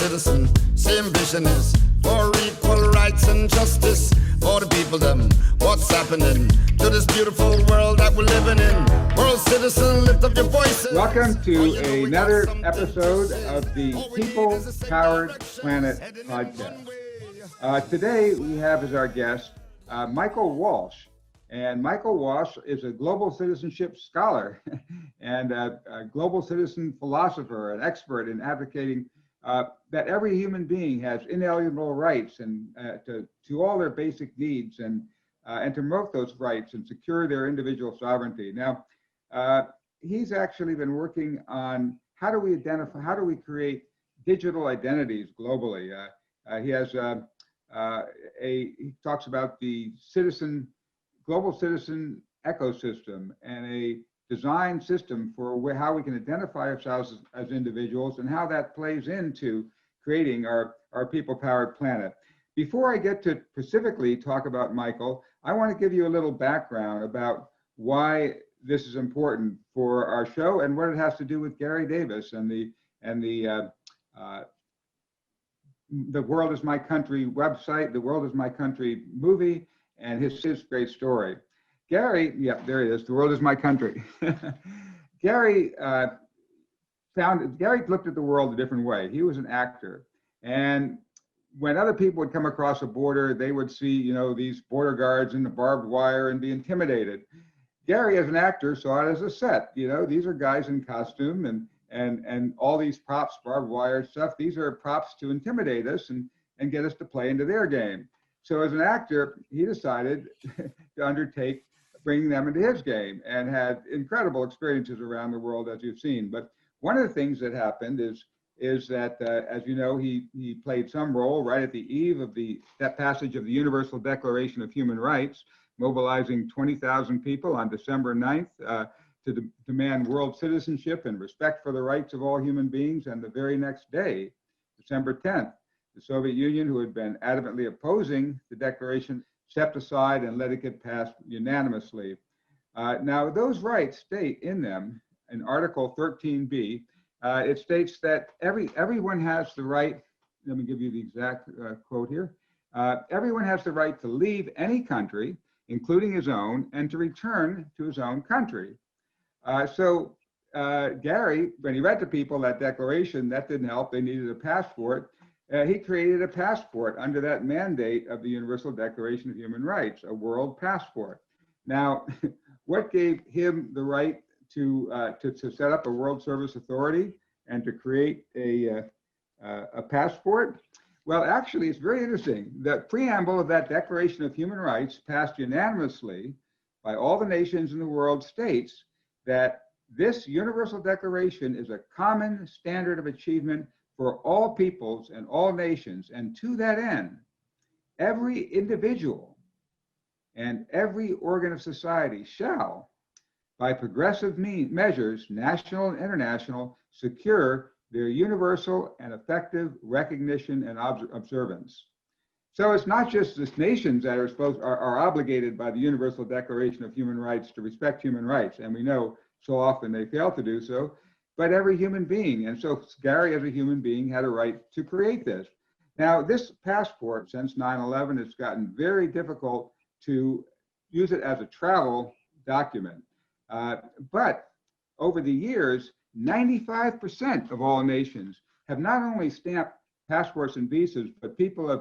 citizen, same vision is for equal rights and justice for the people them. What's happening to this beautiful world that we're living in? World citizen, lift up your voices. Welcome to another episode of the People Powered Planet podcast. Today we have as our guest Michael Walsh. And Michael Walsh is a global citizenship scholar and a global citizen philosopher, an expert in advocating that every human being has inalienable rights and to all their basic needs and to promote those rights and secure their individual sovereignty. Now, he's actually been working on how do we create digital identities globally. He talks about the global citizen ecosystem and a design system for how we can identify ourselves as individuals and how that plays into creating our people-powered planet. Before I get to specifically talk about Michael, I want to give you a little background about why this is important for our show and what it has to do with Gary Davis and the World is My Country website, the World is My Country movie, and his great story. Gary, yeah, there he is, The World is My Country. Gary looked at the world a different way. He was an actor. And when other people would come across a border, they would see, these border guards and the barbed wire and be intimidated. Gary, as an actor, saw it as a set. These are guys in costume and all these props, barbed wire stuff. These are props to intimidate us and get us to play into their game. So as an actor, he decided to undertake bringing them into his game and had incredible experiences around the world, as you've seen. But one of the things that happened is that, as you know, he played some role right at the eve of that passage of the Universal Declaration of Human Rights, mobilizing 20,000 people on December 9th to demand world citizenship and respect for the rights of all human beings. And the very next day, December 10th, the Soviet Union, who had been adamantly opposing the declaration, stepped aside and let it get passed unanimously. Now, those rights state in them, in Article 13b, it states that everyone has the right, let me give you the exact quote here, everyone has the right to leave any country, including his own, and to return to his own country. So Gary, when he read to people that declaration, that didn't help, they needed a passport. He created a passport under that mandate of the Universal Declaration of Human Rights, a world passport. Now, what gave him the right to set up a World Service Authority and to create a passport? Well, actually, it's very interesting. The preamble of that Declaration of Human Rights, passed unanimously by all the nations in the world, states that this Universal Declaration is a common standard of achievement for all peoples and all nations. And to that end, every individual and every organ of society shall, by progressive measures, national and international, secure their universal and effective recognition and observance. So it's not just the nations that are obligated by the Universal Declaration of Human Rights to respect human rights, and we know so often they fail to do so, but every human being. And so Gary, as a human being, had a right to create this. Now, this passport, since 9/11, it's gotten very difficult to use it as a travel document. But over the years, 95% of all nations have not only stamped passports and visas, but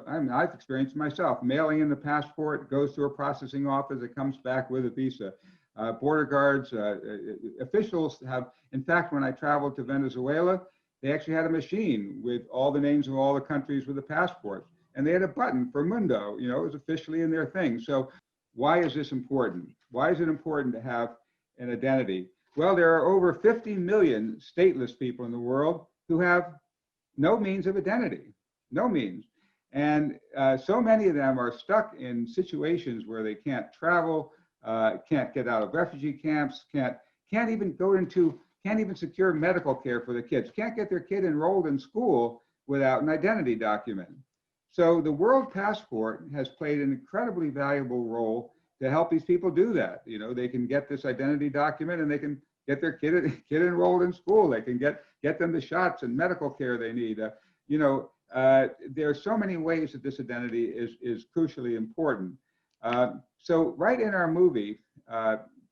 I've experienced myself, mailing in the passport, goes through a processing office, it comes back with a visa. Border guards, officials have, in fact, when I traveled to Venezuela, they actually had a machine with all the names of all the countries with the passports. And they had a button for Mundo, it was officially in their thing. So why is this important? Why is it important to have an identity? Well, there are over 50 million stateless people in the world who have no means of identity, no means. And so many of them are stuck in situations where they can't travel, can't get out of refugee camps, can't even secure medical care for the kids, can't get their kid enrolled in school without an identity document. So the World Passport has played an incredibly valuable role to help these people do that. They can get this identity document and they can get their kid enrolled in school. They can get them the shots and medical care they need. there are so many ways that this identity is crucially important. So right in our movie,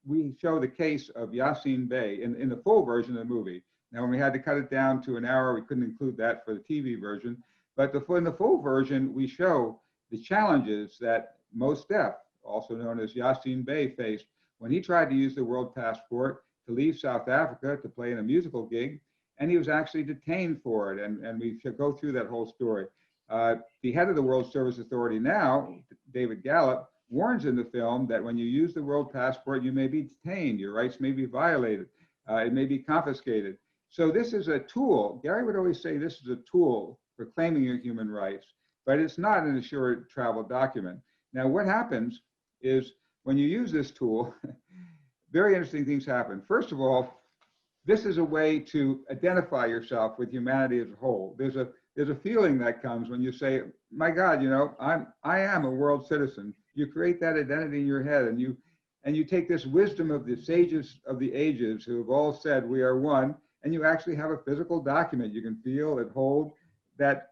we show the case of Yasin Bey in the full version of the movie. Now, when we had to cut it down to an hour, we couldn't include that for the TV version. But in the full version, we show the challenges that Mos Def, also known as Yasin Bey, faced when he tried to use the world passport to leave South Africa to play in a musical gig, and he was actually detained for it. And we should go through that whole story. The head of the World Service Authority now, David Gallup, warns in the film that when you use the world passport, you may be detained, your rights may be violated, it may be confiscated. So this is a tool. Gary would always say this is a tool for claiming your human rights, but it's not an assured travel document. Now, what happens is when you use this tool, very interesting things happen. First of all, this is a way to identify yourself with humanity as a whole. There's a feeling that comes when you say, my God, I am a world citizen. You create that identity in your head, and you take this wisdom of the sages of the ages who have all said we are one, and you actually have a physical document you can feel and hold that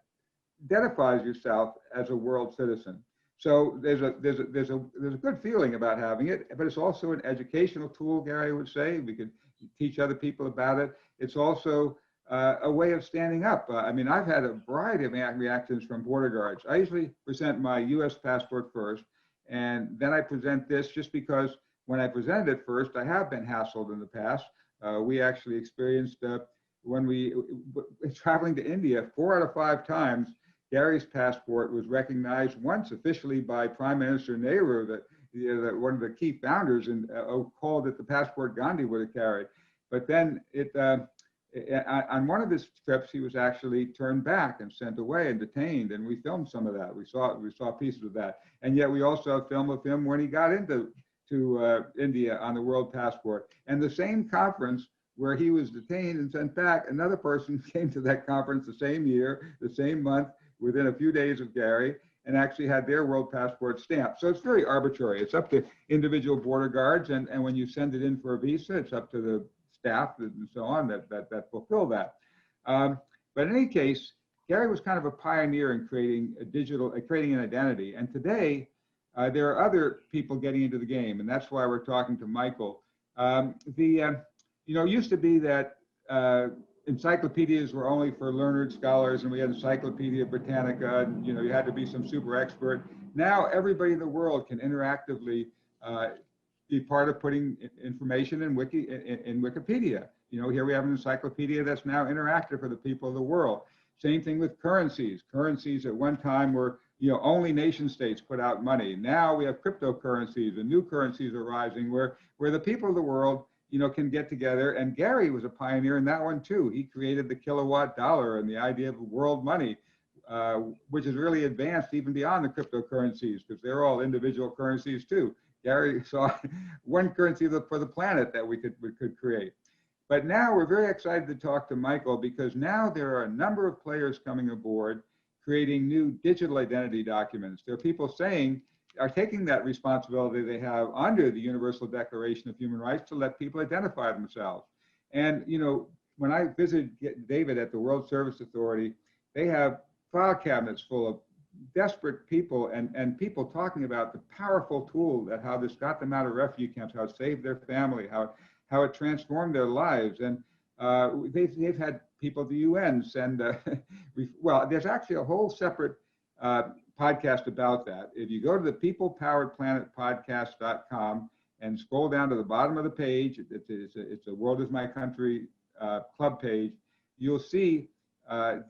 identifies yourself as a world citizen. So there's a good feeling about having it, but it's also an educational tool, Gary would say. We could teach other people about it. It's also a way of standing up. I mean, I've had a variety of reactions from border guards. I usually present my US passport first, and then I present this just because when I presented it first, I have been hassled in the past. We actually experienced, when we traveling to India, 4 out of 5 times, Gary's passport was recognized once officially by Prime Minister Nehru, that one of the key founders, and called it the passport Gandhi would have carried. But then on one of his trips, he was actually turned back and sent away and detained, and we filmed some of that. We saw pieces of that, and yet we also have film of him when he got into India on the world passport. And the same conference where he was detained and sent back, another person came to that conference the same year, the same month, within a few days of Gary, and actually had their world passport stamped. So it's very arbitrary. It's up to individual border guards, and when you send it in for a visa, it's up to the staff and so on that fulfill that. But in any case, Gary was kind of a pioneer in creating an identity. And today, there are other people getting into the game, and that's why we're talking to Michael. It used to be that encyclopedias were only for learned scholars, and we had Encyclopedia Britannica, and you had to be some super expert. Now everybody in the world can interactively be part of putting information in Wikipedia. Here we have an encyclopedia that's now interactive for the people of the world. Same thing with currencies. Currencies at one time were only nation states put out money. Now we have cryptocurrencies, and new currencies are rising where the people of the world can get together. And Gary was a pioneer in that one too. He created the kilowatt dollar and the idea of world money, which is really advanced even beyond the cryptocurrencies, because they're all individual currencies too. Gary saw one currency for the planet that we could create. But now we're very excited to talk to Michael, because now there are a number of players coming aboard creating new digital identity documents. There are people are taking that responsibility they have under the Universal Declaration of Human Rights to let people identify themselves. And when I visited David at the World Service Authority, they have file cabinets full of desperate people and people talking about the powerful tool that how this got them out of refugee camps, how it saved their family, how it transformed their lives. And they've had people at the UN send, well, there's actually a whole separate podcast about that. If you go to the peoplepoweredplanetpodcast.com and scroll down to the bottom of the page, it's a World is My Country club page, you'll see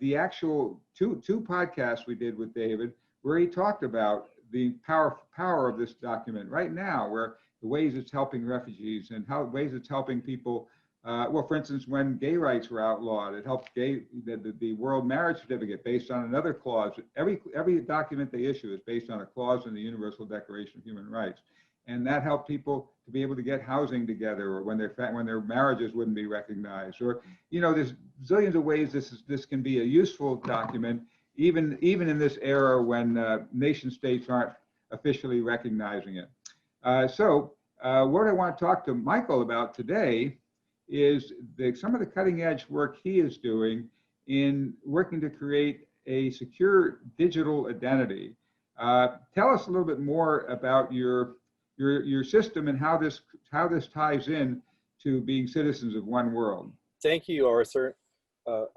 the actual two podcasts we did with David, where he talked about the power of this document right now, where the ways it's helping refugees and ways it's helping people. Well, for instance, when gay rights were outlawed, it helped the world marriage certificate based on another clause. Every document they issue is based on a clause in the Universal Declaration of Human Rights. And that helped people to be able to get housing together, or when their marriages wouldn't be recognized. Or, there's zillions of ways this can be a useful document, even in this era when nation states aren't officially recognizing it. So what I want to talk to Michael about today is some of the cutting edge work he is doing in working to create a secure digital identity. Tell us a little bit more about your system and how this ties in to being citizens of one world. Thank you, Arthur.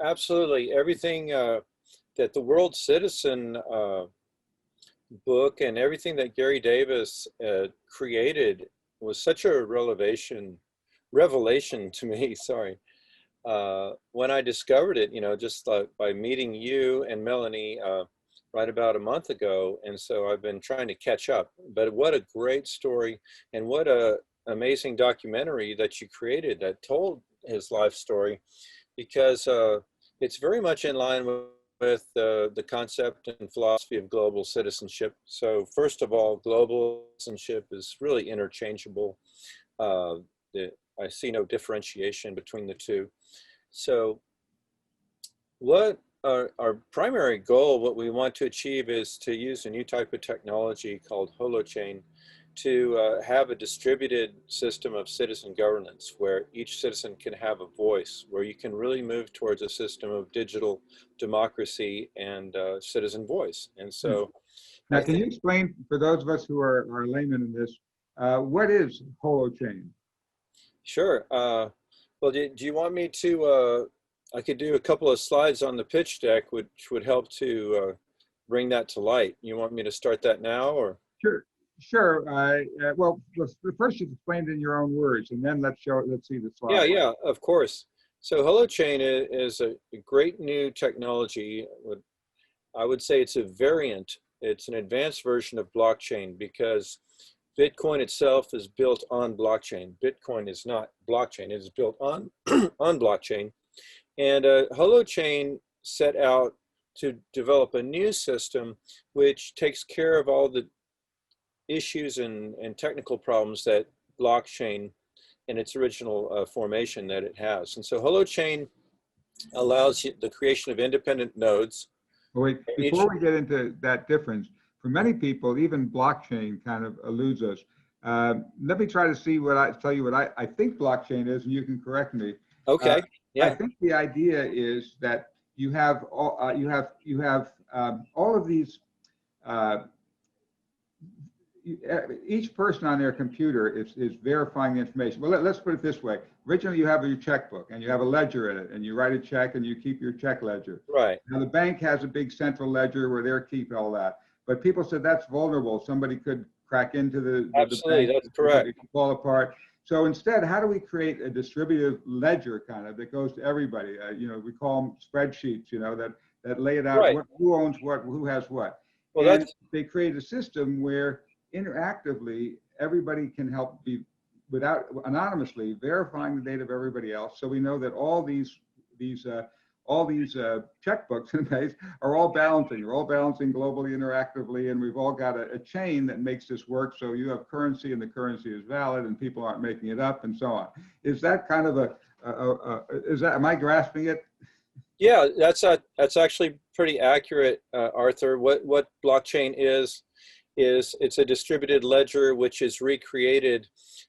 Absolutely, everything that the World Citizen book and everything that Gary Davis created was such a revelation to me. Sorry. When I discovered it, just by meeting you and Melanie right about a month ago. And so I've been trying to catch up. But what a great story, and what a amazing documentary that you created that told his life story, because it's very much in line with the concept and philosophy of global citizenship. So first of all, global citizenship is really interchangeable. I see no differentiation between the two. So what our primary goal, what we want to achieve, is to use a new type of technology called holochain to have a distributed system of citizen governance where each citizen can have a voice, where you can really move towards a system of digital democracy and citizen voice. And so now, can you explain, for those of us who are laymen in this, what is holochain? Sure. Well, do you want me to, I could do a couple of slides on the pitch deck, which would help to bring that to light. You want me to start that now, or? Sure. Sure. Well, first you explain it in your own words, and then let's see the slide. Yeah, of course. So holochain is a great new technology. I would say it's a variant. It's an advanced version of blockchain, because Bitcoin itself is built on blockchain. Bitcoin is not blockchain. It is built on on blockchain. And holochain set out to develop a new system which takes care of all the issues and technical problems that blockchain in its original formation that it has. And so holochain allows the creation of independent nodes. Wait, before we get into that difference, for many people, even blockchain kind of eludes us. Let me try to tell you what I think blockchain is, and you can correct me. Okay. Yeah. I think the idea is that you have all of these. Each person on their computer is verifying the information. Well, let's put it this way. Originally, you have your checkbook, and you have a ledger in it, and you write a check, and you keep your check ledger. Right. Now, the bank has a big central ledger where they're keeping all that. But people said that's vulnerable. Somebody could crack into the Absolutely, bank. that's correct. It could fall apart. So instead, how do we create a distributive ledger kind of that goes to everybody? We call them spreadsheets, that lay it out, Right. who owns what, who has what. Well, and they create a system where interactively everybody can help be anonymously verifying the data of everybody else. So we know that all these checkbooks in base are all balancing. They're all balancing globally, interactively, and we've all got a chain that makes this work. So you have currency, and the currency is valid, and people aren't making it up, and so on. Is that kind of am I grasping it? Yeah, that's actually pretty accurate, Arthur. What blockchain is it's a distributed ledger which is recreated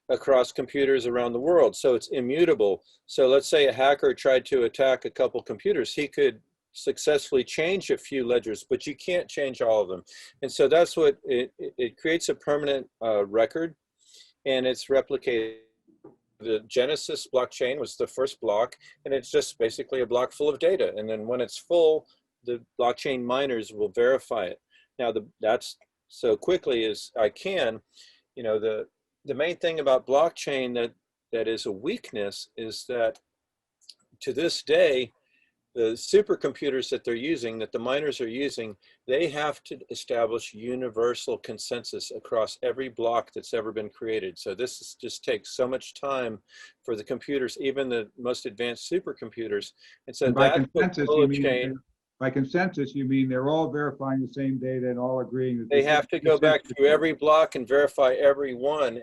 across computers around the world. So it's immutable. So let's say a hacker tried to attack a couple computers. He could successfully change a few ledgers, but you can't change all of them. And so that's what it creates, a permanent record, and it's replicated. The Genesis blockchain was the first block, and it's just basically a block full of data. And then when it's full, the blockchain miners will verify it. Now, that's so quickly as I can. The main thing about blockchain that is a weakness is that to this day, the supercomputers that they're using, that the miners are using, they have to establish universal consensus across every block that's ever been created. So this just takes so much time for the computers, even the most advanced supercomputers. And so by consensus, you mean they're all verifying the same data and all agreeing that they have to go back through every block and verify every one.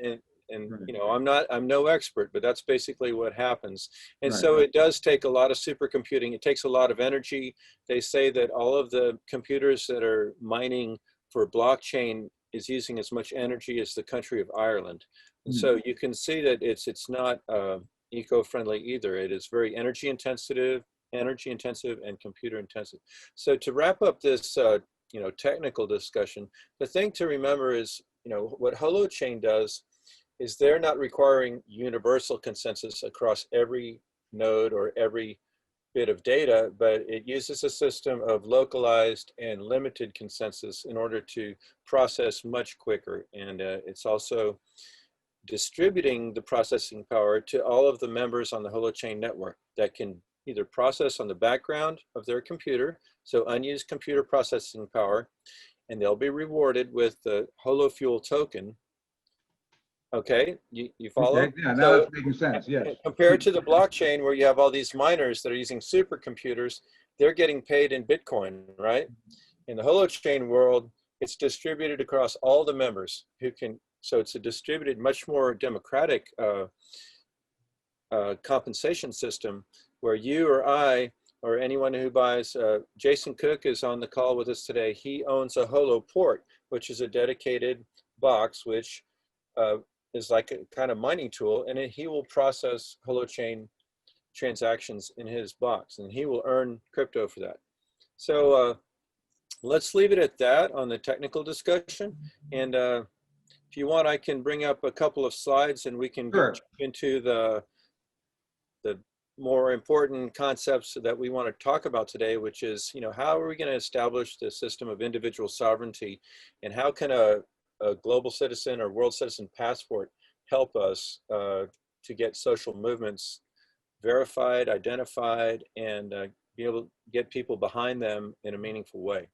And right. I'm no expert, but that's basically what happens. And right, so it does take a lot of supercomputing. It takes a lot of energy. They say that all of the computers that are mining for blockchain is using as much energy as the country of Ireland. And so you can see that it's not eco-friendly either. It is very energy intensive, energy intensive and computer intensive. So to wrap up this technical discussion, the thing to remember is, what holochain does is they're not requiring universal consensus across every node or every bit of data, but it uses a system of localized and limited consensus in order to process much quicker. And it's also distributing the processing power to all of the members on the holochain network that can either process on the background of their computer, so unused computer processing power, and they'll be rewarded with the holofuel token. Okay, you follow? Okay, yeah, now it's making sense, yes. Compared to the blockchain where you have all these miners that are using supercomputers, they're getting paid in Bitcoin, right? In the holochain world, it's distributed across all the members who can, so it's a distributed, much more democratic compensation system where you or I or anyone who buys, Jason Cook is on the call with us today. He owns a holo port, which is a dedicated box, which is like a kind of mining tool, and he will process holochain transactions in his box, and he will earn crypto for that. So let's leave it at that on the technical discussion. And if you want, I can bring up a couple of slides and we can Sure. go into the more important concepts that we want to talk about today, which is, how are we going to establish the system of individual sovereignty, and how can a global citizen or world citizen passport help us to get social movements verified, identified, and be able to get people behind them in a meaningful way.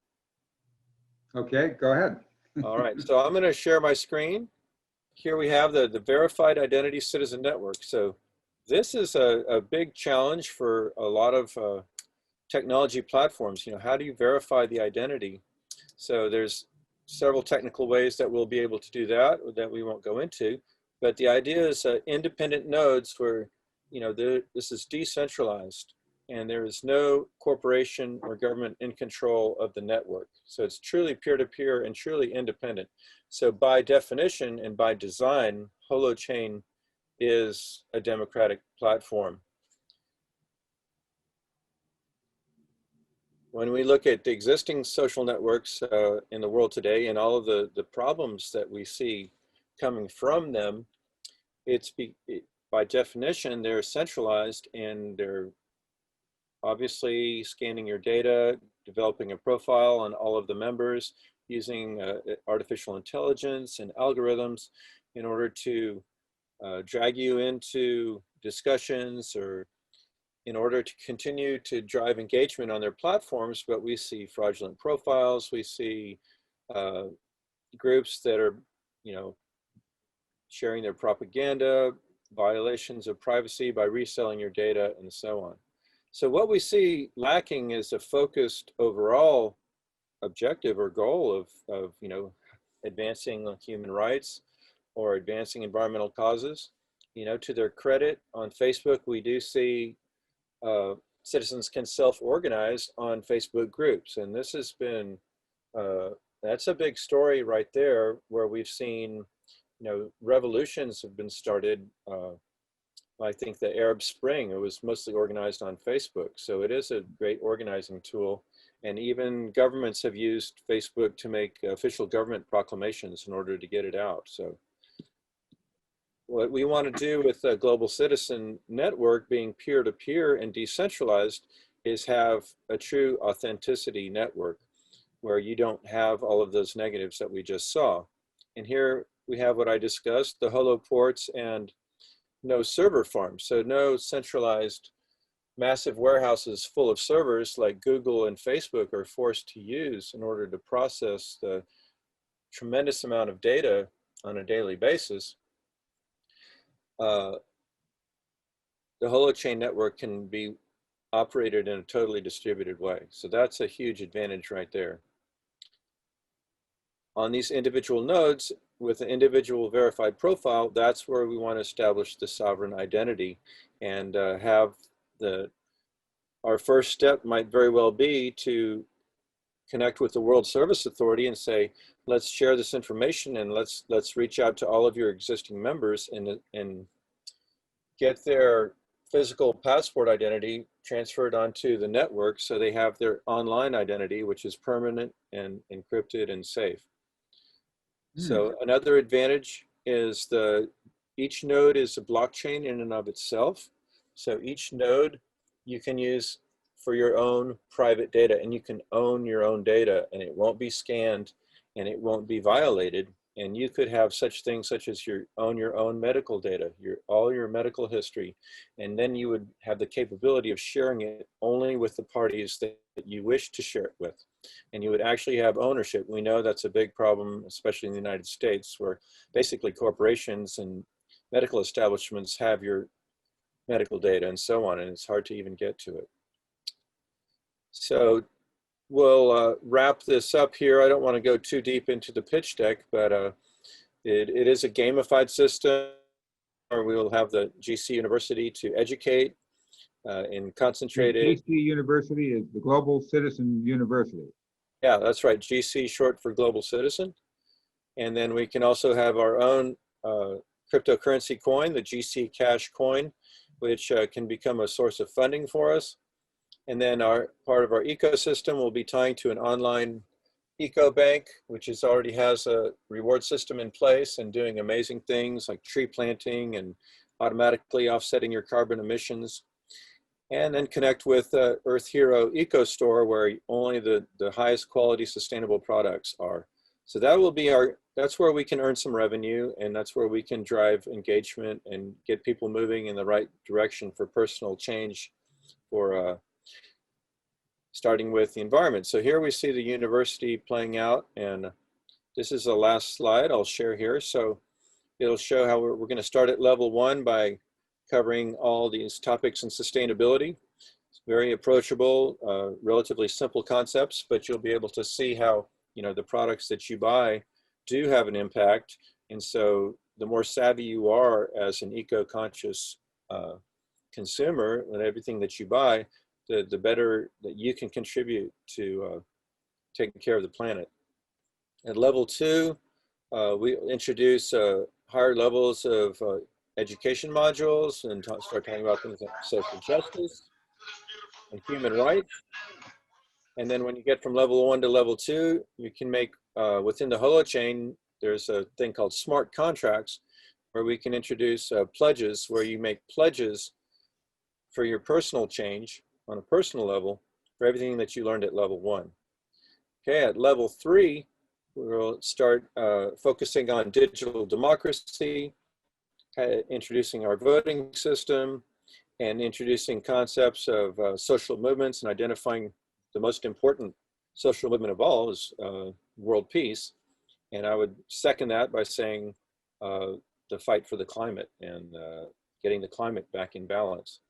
Okay, go ahead. All right, so I'm going to share my screen. Here we have the Verified Identity Citizen Network. So this is a big challenge for a lot of technology platforms. How do you verify the identity? So there's several technical ways that we'll be able to do that we won't go into. But the idea is independent nodes where, this is decentralized and there is no corporation or government in control of the network. So it's truly peer-to-peer and truly independent. So by definition and by design, holochain is a democratic platform. When we look at the existing social networks in the world today and all of the problems that we see coming from them, by definition, they're centralized and they're obviously scanning your data, developing a profile on all of the members, using artificial intelligence and algorithms in order to drag you into discussions or in order to continue to drive engagement on their platforms. But we see fraudulent profiles, we see groups that are, sharing their propaganda, violations of privacy by reselling your data, and so on. So what we see lacking is a focused overall objective or goal of advancing human rights or advancing environmental causes. To their credit, on Facebook, we do see citizens can self-organize on Facebook groups. And this has been, that's a big story right there, where we've seen, revolutions have been started. I think the Arab Spring, it was mostly organized on Facebook. So it is a great organizing tool. And even governments have used Facebook to make official government proclamations in order to get it out. So what we want to do with the Global Citizen Network, being peer-to-peer and decentralized, is have a true authenticity network where you don't have all of those negatives that we just saw. And here we have what I discussed, the holo ports and no server farms. So no centralized massive warehouses full of servers like Google and Facebook are forced to use in order to process the tremendous amount of data on a daily basis. The holochain network can be operated in a totally distributed way. So that's a huge advantage right there. On these individual nodes with an individual verified profile, that's where we want to establish the sovereign identity and have our first step might very well be to connect with the World Service Authority and say, let's share this information and let's reach out to all of your existing members and get their physical passport identity transferred onto the network, so they have their online identity, which is permanent and encrypted and safe. So another advantage is each node is a blockchain in and of itself. So each node you can use for your own private data, and you can own your own data, and it won't be scanned and it won't be violated. And you could have such things such as your own medical data, all your medical history, and then you would have the capability of sharing it only with the parties that you wish to share it with. And you would actually have ownership. We know that's a big problem, especially in the United States, where basically corporations and medical establishments have your medical data and so on, and it's hard to even get to it. So we'll wrap this up here. I don't want to go too deep into the pitch deck, but it is a gamified system where we will have the GC University to educate and concentrate it. GC University is the Global Citizen University. Yeah, that's right. GC short for Global Citizen. And then we can also have our own cryptocurrency coin, the GC Cash coin, which can become a source of funding for us. And then part of our ecosystem will be tying to an online eco bank, which already has a reward system in place and doing amazing things like tree planting and automatically offsetting your carbon emissions. And then connect with Earth Hero Eco Store, where only the highest quality sustainable products are. So that will be that's where we can earn some revenue, and that's where we can drive engagement and get people moving in the right direction for personal change, for starting with the environment. So here we see the university playing out, and this is the last slide I'll share here. So it'll show how we're going to start at level 1 by covering all these topics in sustainability. It's very approachable, relatively simple concepts, but you'll be able to see how, the products that you buy do have an impact. And so the more savvy you are as an eco-conscious consumer and everything that you buy, the better that you can contribute to taking care of the planet. At level 2, we introduce higher levels of education modules and start talking about things like social justice and human rights. And then when you get from level 1 to level 2, you can make, within the holochain, there's a thing called smart contracts, where we can introduce pledges, where you make pledges for your personal change on a personal level for everything that you learned at level 1. Okay, at level 3, we'll start focusing on digital democracy, introducing our voting system, and introducing concepts of social movements and identifying the most important social movement of all is world peace. And I would second that by saying the fight for the climate and getting the climate back in balance.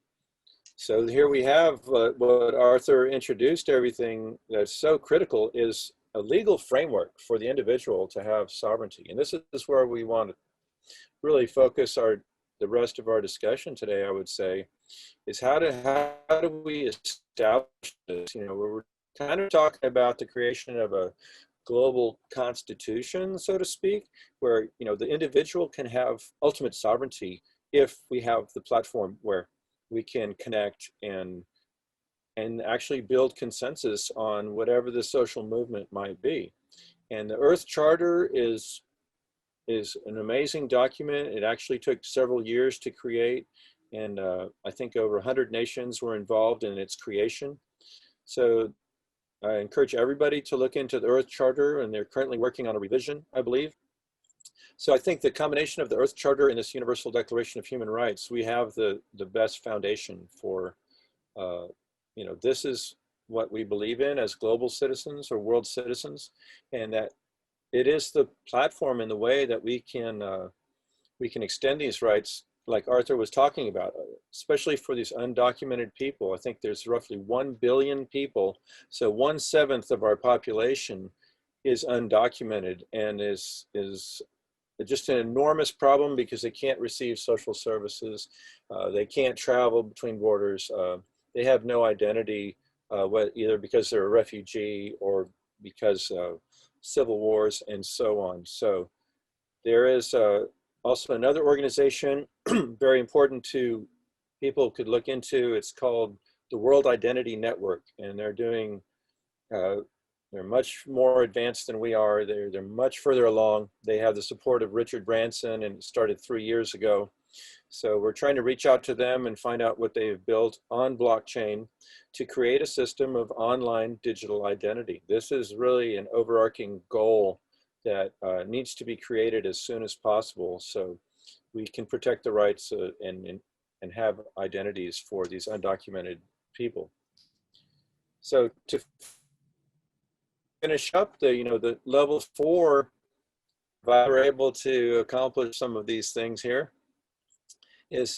So here we have what Arthur introduced. Everything that's so critical is a legal framework for the individual to have sovereignty. And this is where we want to really focus the rest of our discussion today, I would say, is how do we establish this? We're kind of talking about the creation of a global constitution, so to speak, where the individual can have ultimate sovereignty if we have the platform where we can connect and actually build consensus on whatever the social movement might be. And the Earth Charter is an amazing document. It actually took several years to create, and I think over 100 nations were involved in its creation. So I encourage everybody to look into the Earth Charter, and they're currently working on a revision, I believe. So I think the combination of the Earth Charter and this Universal Declaration of Human Rights, we have the best foundation for, this is what we believe in as global citizens or world citizens, and that it is the platform in the way that we can extend these rights, like Arthur was talking about, especially for these undocumented people. I think there's roughly 1 billion people, so 1/7 of our population is undocumented, and is just an enormous problem because they can't receive social services, they can't travel between borders, they have no identity, either because they're a refugee or because of civil wars and so on. So there is also another organization very important to people could look into. It's called the World Identity Network, and they're doing, they're much more advanced than we are. They're much further along. They have the support of Richard Branson, and it started 3 years ago. So we're trying to reach out to them and find out what they've built on blockchain to create a system of online digital identity. This is really an overarching goal that needs to be created as soon as possible, so we can protect the rights and have identities for these undocumented people. So to finish up, the level 4, we're able to accomplish some of these things here, is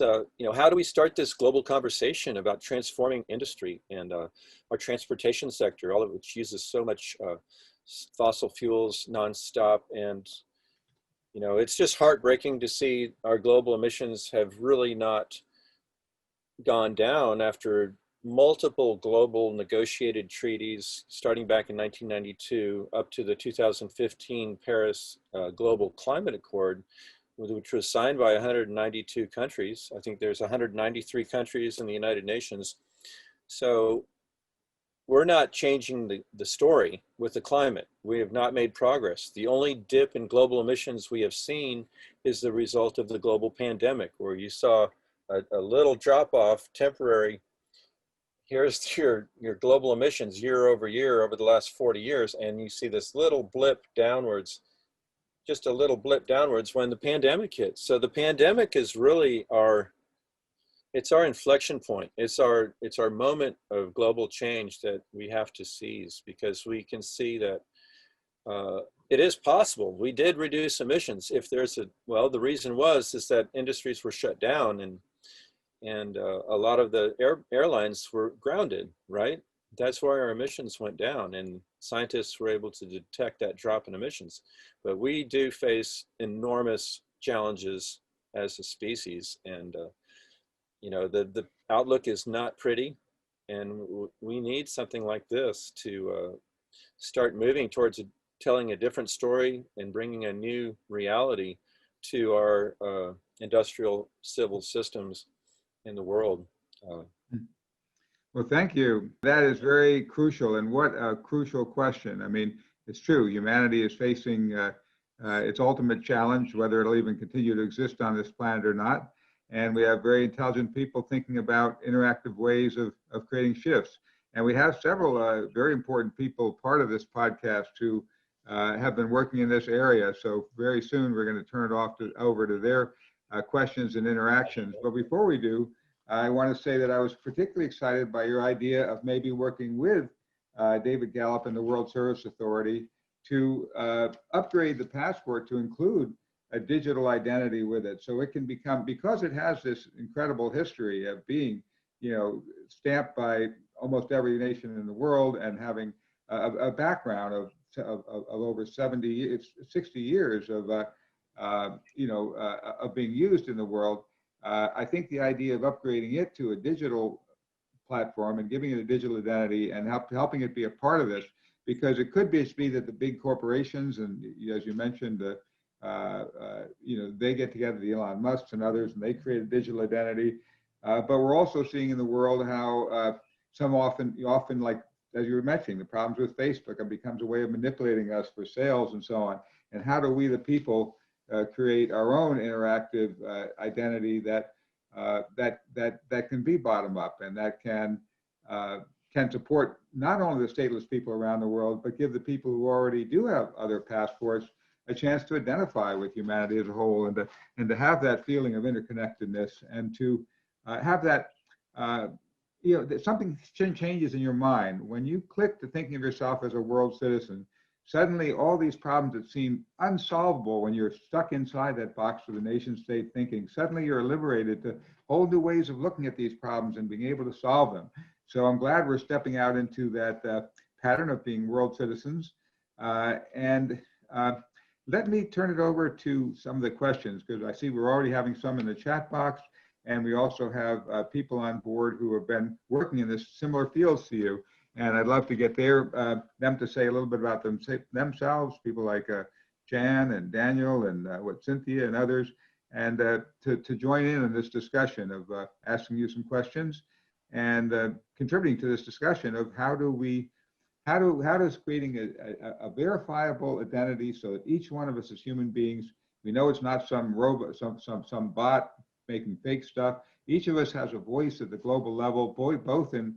how do we start this global conversation about transforming industry and our transportation sector, all of which uses so much fossil fuels nonstop. And it's just heartbreaking to see our global emissions have really not gone down after multiple global negotiated treaties starting back in 1992 up to the 2015 Paris Global Climate Accord, which was signed by 192 countries. I think there's 193 countries in the United Nations. So we're not changing the story with the climate. We have not made progress. The only dip in global emissions we have seen is the result of the global pandemic, where you saw a little drop off, temporary. Here's your global emissions year over the last 40 years, and you see this little blip downwards, just a little blip downwards when the pandemic hit. So the pandemic is really it's our inflection point. It's our moment of global change that we have to seize, because we can see that it is possible. We did reduce emissions. If there's the reason is that industries were shut down and a lot of the airlines were grounded, right? That's why our emissions went down, and scientists were able to detect that drop in emissions. But we do face enormous challenges as a species, and the outlook is not pretty, and we need something like this to start moving towards telling a different story and bringing a new reality to our industrial civil systems in the world. Well, thank you. That is very crucial, and what a crucial question. I mean, it's true. Humanity is facing its ultimate challenge, whether it'll even continue to exist on this planet or not. And we have very intelligent people thinking about interactive ways of creating shifts. And we have several very important people part of this podcast who have been working in this area. So very soon we're going to turn it over to their questions and interactions. But before we do, I want to say that I was particularly excited by your idea of maybe working with David Gallup and the World Service Authority to upgrade the passport to include a digital identity with it. So it can become, because it has this incredible history of being, stamped by almost every nation in the world and having a background of over 60 years of being used in the world. I think the idea of upgrading it to a digital platform and giving it a digital identity and helping it be a part of this, because it could be that the big corporations, and as you mentioned, they get together, the Elon Musks and others, and they create a digital identity. But we're also seeing in the world how often, like as you were mentioning, the problems with Facebook, it becomes a way of manipulating us for sales and so on. And how do we, the people, create our own interactive identity that can be bottom up, and that can support not only the stateless people around the world, but give the people who already do have other passports a chance to identify with humanity as a whole, and to have that feeling of interconnectedness, and to have that something changes in your mind when you click to thinking of yourself as a world citizen. Suddenly, all these problems that seem unsolvable when you're stuck inside that box of the nation state thinking, suddenly you're liberated to whole new ways of looking at these problems and being able to solve them. So I'm glad we're stepping out into that pattern of being world citizens. Let me turn it over to some of the questions, because I see we're already having some in the chat box, and we also have people on board who have been working in this similar fields to you. And I'd love to get them to say a little bit about themselves, people like Jan and Daniel and Cynthia and others. and to join in on this discussion of asking you some questions and contributing to this discussion of how does creating a verifiable identity so that each one of us as human beings, we know it's not some robot, some bot making fake stuff. Each of us has a voice at the global level, both in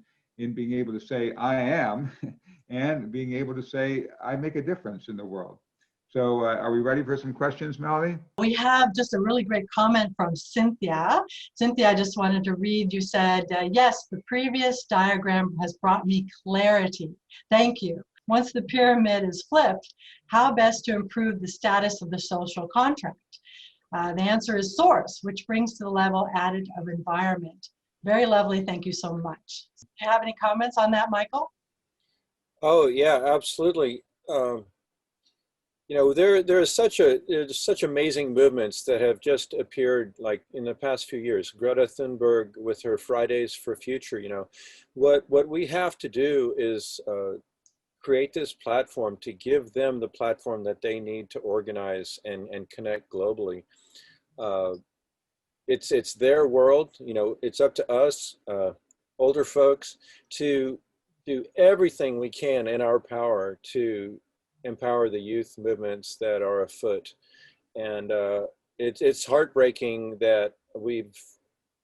being able to say I am and being able to say I make a difference in the world. So are we ready for some questions, Melanie? We have just a really great comment from Cynthia. Cynthia, I just wanted to read, you said, yes, the previous diagram has brought me clarity. Thank you. Once the pyramid is flipped, how best to improve the status of the social contract? The answer is source, which brings to the level added of environment. Very lovely. Thank you so much. Do you have any comments on that, Michael? Oh, yeah, absolutely. You know, there's such amazing movements that have just appeared like in the past few years. Greta Thunberg with her Fridays for Future. You know, what we have to do is create this platform to give them the platform that they need to organize and connect globally. It's their world. You know, it's up to us, older folks, to do everything we can in our power to empower the youth movements that are afoot. And it's heartbreaking that we've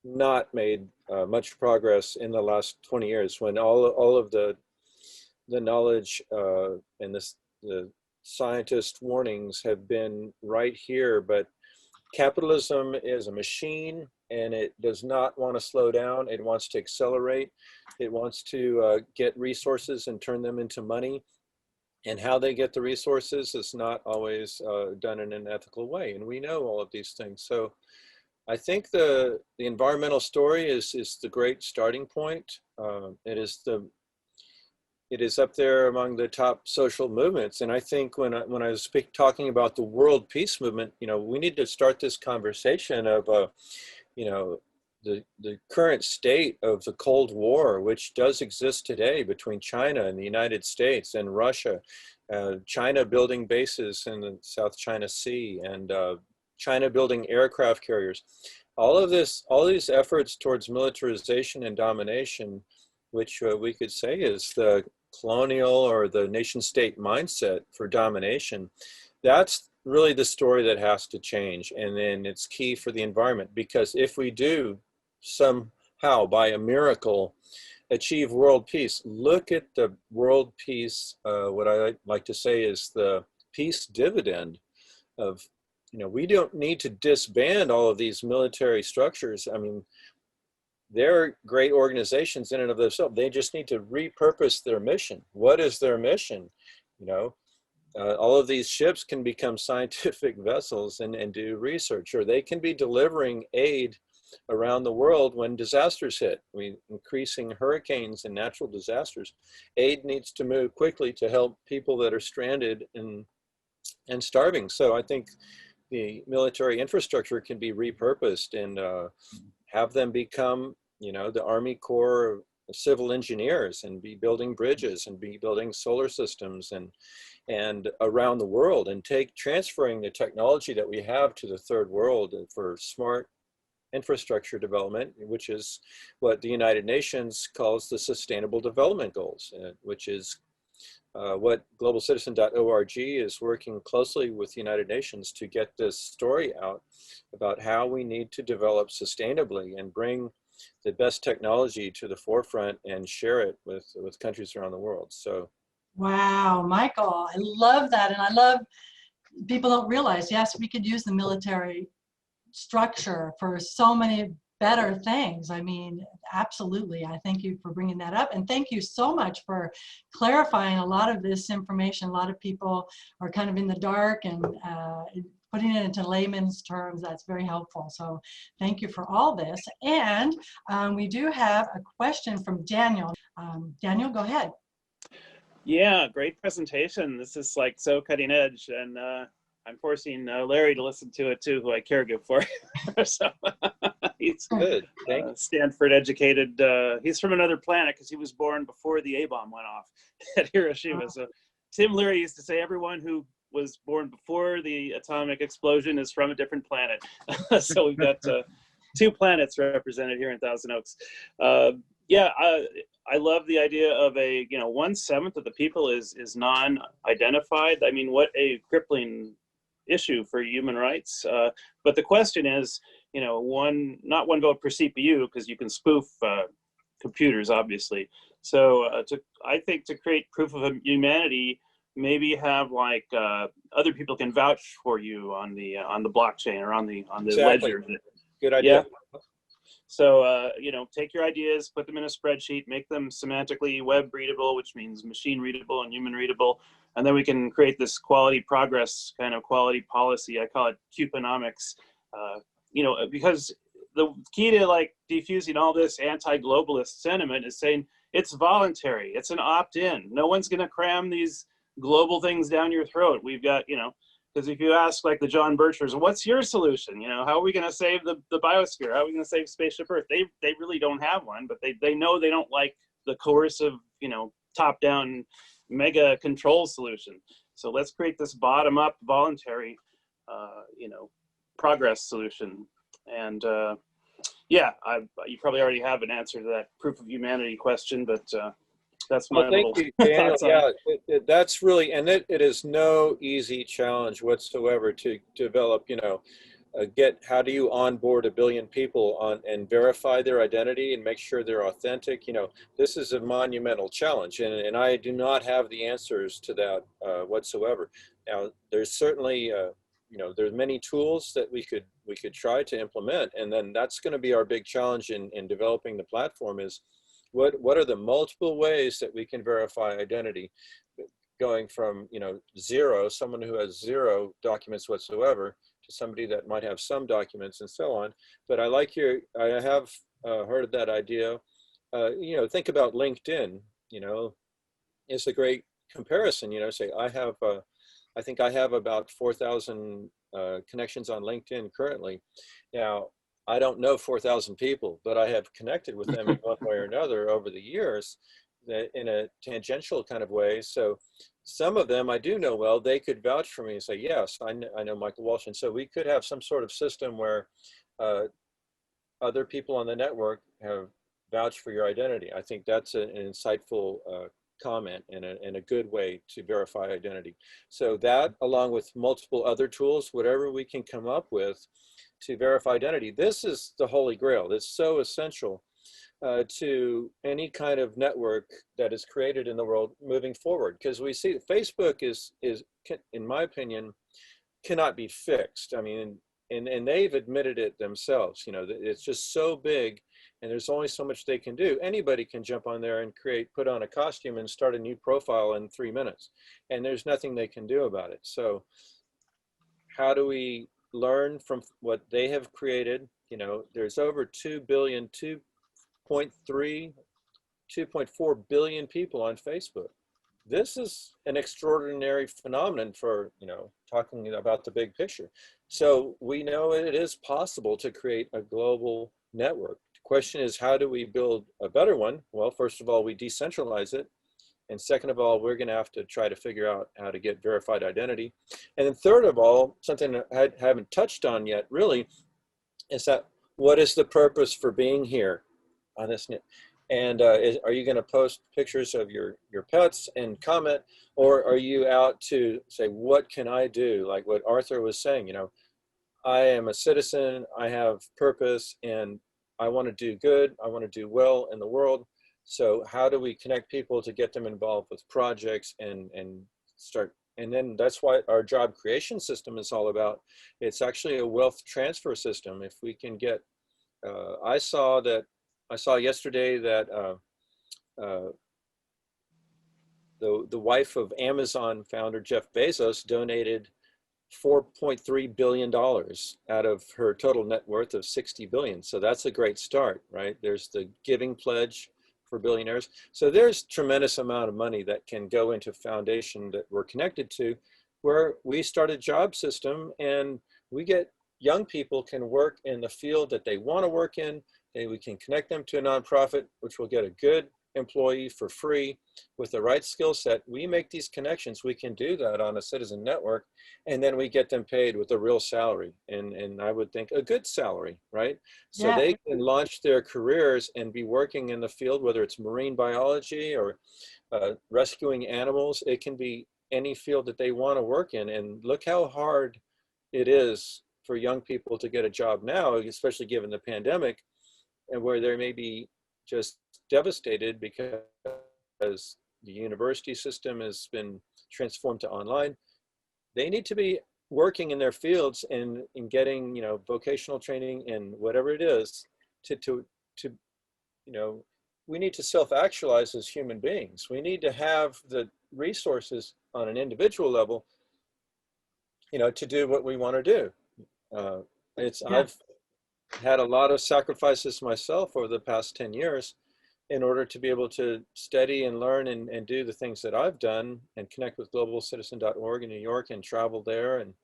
not made much progress in the last 20 years when all of the knowledge and the scientist warnings have been right here. But capitalism is a machine and it does not want to slow down. It wants to accelerate. It wants to get resources and turn them into money. And how they get the resources is not always done in an ethical way. And we know all of these things. So I think the environmental story is the great starting point. It is up there among the top social movements. And I think when I was talking about the world peace movement, you know, we need to start this conversation of, you know, the current state of the Cold War, which does exist today between China and the United States and Russia, China building bases in the South China Sea, and China building aircraft carriers. All these efforts towards militarization and domination, which we could say is the colonial or the nation state mindset for domination, that's really the story that has to change. And then it's key for the environment, because if we do somehow by a miracle achieve world peace, look at the world peace, what I like to say is the peace dividend of, you know, we don't need to disband all of these military structures. I mean, they're great organizations in and of themselves. They just need to repurpose their mission. What is their mission? You know, all of these ships can become scientific vessels and do research, or they can be delivering aid around the world when disasters hit. Increasing hurricanes and natural disasters. Aid needs to move quickly to help people that are stranded and starving. So I think the military infrastructure can be repurposed and have them become, you know, the Army Corps of civil engineers and be building bridges and be building solar systems and around the world, and transferring the technology that we have to the third world for smart infrastructure development, which is what the United Nations calls the Sustainable Development Goals, which is what globalcitizen.org is working closely with the United Nations to get this story out about how we need to develop sustainably and bring the best technology to the forefront and share it with countries around the world. So, wow, Michael, I love that. And I love, people don't realize, yes, we could use the military structure for so many better things. I mean, absolutely. I thank you for bringing that up. And thank you so much for clarifying a lot of this information. A lot of people are kind of in the dark, and putting it into layman's terms, that's very helpful. So thank you for all this. And we do have a question from Daniel. Daniel, go ahead. Yeah, great presentation. This is like so cutting edge, and I'm forcing Larry to listen to it too, who I caregive for. So he's good. Stanford educated. He's from another planet because he was born before the A-bomb went off at Hiroshima. So Tim Leary used to say everyone who was born before the atomic explosion is from a different planet. So we've got 2 planets represented here in Thousand Oaks. Yeah, I love the idea of a, 1/7 of the people is non-identified. I mean, what a crippling issue for human rights. But the question is, not one vote per CPU, because you can spoof computers, obviously. So I think to create proof of humanity, maybe have like other people can vouch for you on the blockchain or on the Exactly. ledger. Good idea. Yeah. So take your ideas, put them in a spreadsheet, make them semantically web readable, which means machine readable and human readable, and then we can create this quality progress kind of quality policy. I call it Cuponomics. Because the key to like defusing all this anti-globalist sentiment is saying it's voluntary. It's an opt-in. No one's going to cram these global things down your throat. We've got, because if you ask like the John Birchers, what's your solution? How are we going to save the biosphere? How are we going to save Spaceship Earth? They really don't have one, but they know they don't like the coercive, top-down mega control solution. So let's create this bottom-up voluntary, progress solution. And you probably already have an answer to that proof of humanity question, but that's my thank you, Daniel. Yeah, that's really, and it is no easy challenge whatsoever to develop, how do you onboard 1 billion people and verify their identity and make sure they're authentic? This is a monumental challenge, and I do not have the answers to that whatsoever. Now, there's certainly, there's many tools that we could try to implement, and then that's going to be our big challenge in developing the platform is what are the multiple ways that we can verify identity, going from, zero, someone who has 0 documents whatsoever, to somebody that might have some documents and so on. But I have heard of that idea. Think about LinkedIn, it's a great comparison, say I think I have about 4,000 connections on LinkedIn currently. Now, I don't know 4,000 people, but I have connected with them in one way or another over the years in a tangential kind of way. So some of them I do know well, they could vouch for me and say, yes, I know Michael Walsh. And so we could have some sort of system where other people on the network have vouched for your identity. I think that's an insightful comment and a good way to verify identity. So that, along with multiple other tools, whatever we can come up with to verify identity, this is the holy grail. It's so essential to any kind of network that is created in the world moving forward. Because we see that Facebook is, in my opinion, cannot be fixed. I mean, and they've admitted it themselves. It's just so big, and there's only so much they can do. Anybody can jump on there and put on a costume and start a new profile in 3 minutes, and there's nothing they can do about it. So how do we learn from what they have created? There's over 2.4 billion people on Facebook. This is an extraordinary phenomenon for, talking about the big picture. So we know it is possible to create a global network. The question is, how do we build a better one? Well, first of all, we decentralize it. And second of all, we're going to have to try to figure out how to get verified identity. And then third of all, something that I haven't touched on yet really, is that what is the purpose for being here on this net? And are you going to post pictures of your pets and comment, or are you out to say, what can I do? Like what Arthur was saying, I am a citizen, I have purpose, and I want to do good, I want to do well in the world. So how do we connect people to get them involved with projects and start? And then that's what our job creation system is all about. It's actually a wealth transfer system. If we can get, I saw yesterday that the wife of Amazon founder Jeff Bezos donated $4.3 billion out of her total net worth of 60 billion. So that's a great start, right? There's the giving pledge for billionaires. So there's tremendous amount of money that can go into foundation that we're connected to, where we start a job system and we get young people can work in the field that they want to work in. And we can connect them to a nonprofit, which will get a good employee for free with the right skill set. We make these connections. We can do that on a citizen network, and then we get them paid with a real salary, and I would think a good salary, right? So Yeah. they can launch their careers and be working in the field, whether it's marine biology or rescuing animals. It can be any field that they want to work in. And look how hard it is for young people to get a job now, especially given the pandemic, and where they may be just devastated because the university system has been transformed to online. They need to be working in their fields and getting, you know, vocational training and whatever it is to you know, we need to self-actualize as human beings. We need to have the resources on an individual level, you know, to do what we want to do. Yeah. I've had a lot of sacrifices myself over the past 10 years in order to be able to study and learn and do the things that I've done and connect with globalcitizen.org in New York and travel there. And